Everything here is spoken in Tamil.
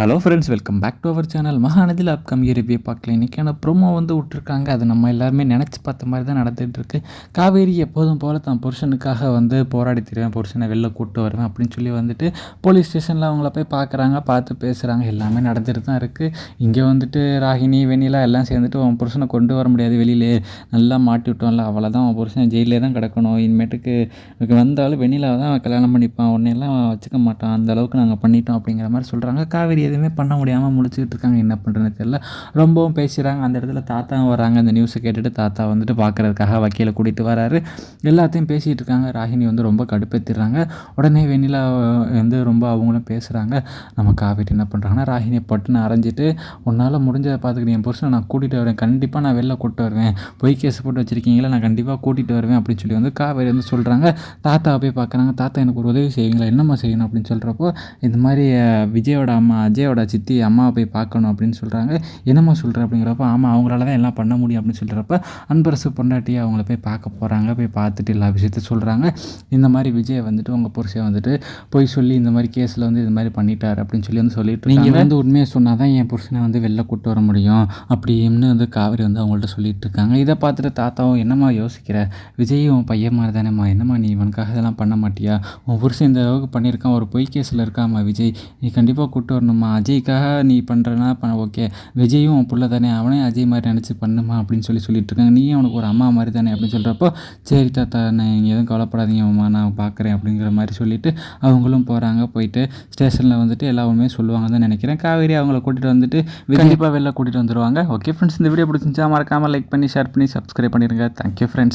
Hello friends, welcome back to our channel. மகாநதியில் அப்கமிங் ரிவ்யூ பார்க்கலாம். இன்றைக்கான ப்ரோமோ வந்து விட்ருக்காங்க. அது நம்ம எல்லாருமே நினச்சி பார்த்த மாதிரி தான் நடந்துகிட்ருக்கு. காவேரி எப்போதும் போல் தான் புருஷனுக்காக வந்து போராடி தருவேன், புருஷனை வெளில கூப்பிட்டு வருவேன் அப்படின்னு சொல்லி வந்துட்டு போலீஸ் ஸ்டேஷனில் அவங்கள போய் பார்க்குறாங்க, பார்த்து பேசுகிறாங்க. எல்லாமே நடந்துட்டு தான் இருக்குது. இங்கே வந்துட்டு ராகினி வெண்ணிலா எல்லாம் சேர்ந்துட்டு உன் புருஷனை கொண்டு வர முடியாது, வெளியிலே நல்லா மாட்டி விட்டோம்ல, அவ்வளோதான், உன் புருஷன் ஜெயிலே தான் கிடக்கணும். இனிமேட்டுக்கு வந்தாலும் வெண்ணிலாவை தான் கல்யாணம் பண்ணிப்பான், உன்னையெல்லாம் வச்சுக்க மாட்டான், அந்த அளவுக்கு நாங்கள் பண்ணிட்டோம் அப்படிங்கிற மாதிரி சொல்கிறாங்க. காவேரி எதுவுமே பண்ண முடியாமல் முழிச்சிக்கிட்டு இருக்காங்க. என்ன பண்ணுறதுன்னு தெரியல. ரொம்பவும் பேசுகிறாங்க. அந்த இடத்துல தாத்தாவும் வராங்க. அந்த நியூஸை கேட்டுட்டு தாத்தா வந்துட்டு பார்க்குறதுக்காக வக்கீலை கூட்டிகிட்டு வராரு. எல்லாத்தையும் பேசிகிட்டு இருக்காங்க. ராகினி வந்து ரொம்ப கடுப்பேற்றிடுறாங்க. உடனே வெண்ணிலா வந்து ரொம்ப அவங்களும் பேசுகிறாங்க. நம்ம காவேரி என்ன பண்ணுறாங்கன்னா, ராகினியை பட்டுன்னு அரைஞ்சிட்டு, உன்னால் முடிஞ்சதை பார்த்துக்கிட்டு என் புருஷனை நான் கூட்டிகிட்டு வருவேன், கண்டிப்பாக நான் வெளில கூப்பிட்டு வருவேன், பொய் கேஸ் போட்டு வச்சுருக்கீங்களா, நான் கண்டிப்பாக கூட்டிகிட்டு வருவேன் அப்படின்னு சொல்லி வந்து காவேரி வந்து சொல்கிறாங்க. தாத்தாவை போய் பார்க்குறாங்க. தாத்தா எனக்கு ஒரு உதவி செய்வீங்களா, என்னம்மா செய்யணும் அப்படின்னு சொல்கிறப்போ, இந்த மாதிரி விஜயோட அம்மா அஜயோட சித்தி அம்மாவை போய் பார்க்கணும் அப்படின்னு சொல்கிறாங்க. என்னம்மா சொல்கிற அப்படிங்கிறப்ப, ஆமாம் அவங்களால தான் எல்லாம் பண்ண முடியும் அப்படின்னு சொல்கிறப்ப, அன்பரசு பொண்டாட்டியை அவங்கள போய் பார்க்க போகிறாங்க. போய் பார்த்துட்டு எல்லா விஷயத்தையும் சொல்கிறாங்க. இந்த மாதிரி விஜய் வந்துட்டு உங்கள் புருஷன் வந்துட்டு போய் சொல்லி இந்த மாதிரி கேஸில் வந்து இது மாதிரி பண்ணிட்டார் அப்படின்னு சொல்லி வந்து சொல்லிட்டு, நீங்கள் வந்து உண்மையை சொன்னால் தான் என் புருஷனை வந்து வெளில கூப்பிட்டு வர முடியும் அப்படின்னு வந்து காவேரி வந்து அவங்கள்ட்ட சொல்லிட்டு இருக்காங்க. இதை பார்த்துட்டு தாத்தாவும், என்னம்மா யோசிக்கிற, விஜயும் உன் பையன் மாதிரி தானேம்மா, என்னம்மா நீ இவனுக்காக இதெல்லாம் பண்ண மாட்டியா, உன் புருஷன் இந்த அளவுக்கு பண்ணியிருக்கான், ஒரு பொய் கேஸில் இருக்காம்மா விஜய், நீ கண்டிப்பாக கூப்பிட்டு வரணுமா, அஜய்க்காக நீ பண்ணுறனா ஓகே, விஜயும் உன் புள்ள தானே, அவனே அஜய் மாதிரி நினச்சி பண்ணுமா அப்படின்னு சொல்லிட்டு இருக்காங்க. நீயும் அவனுக்கு ஒரு அம்மா மாதிரி தானே அப்படின்னு சொல்கிறப்போ, சரி தாத்தா நீங்கள் எதுவும் கவலைப்படாதீங்க அம்மா, நான் பார்க்குறேன் அப்படிங்கிற மாதிரி சொல்லிவிட்டு அவங்களும் போகிறாங்க. போயிட்டு ஸ்டேஷனில் வந்துட்டு எல்லா உண்மையும் சொல்லுவாங்க தான் நினைக்கிறேன். காவேரி அவங்கள கூட்டிகிட்டு வந்துட்டு கண்டிப்பாக வெளில கூட்டிகிட்டு வந்துடுவாங்க. ஓகே ஃப்ரெண்ட்ஸ், இந்த வீடியோ பிடிச்சிருந்துச்சா மறக்காமல் லைக் பண்ணி ஷேர் பண்ணி சப்ஸ்கிரைப் பண்ணிடுங்க. Thank you friends.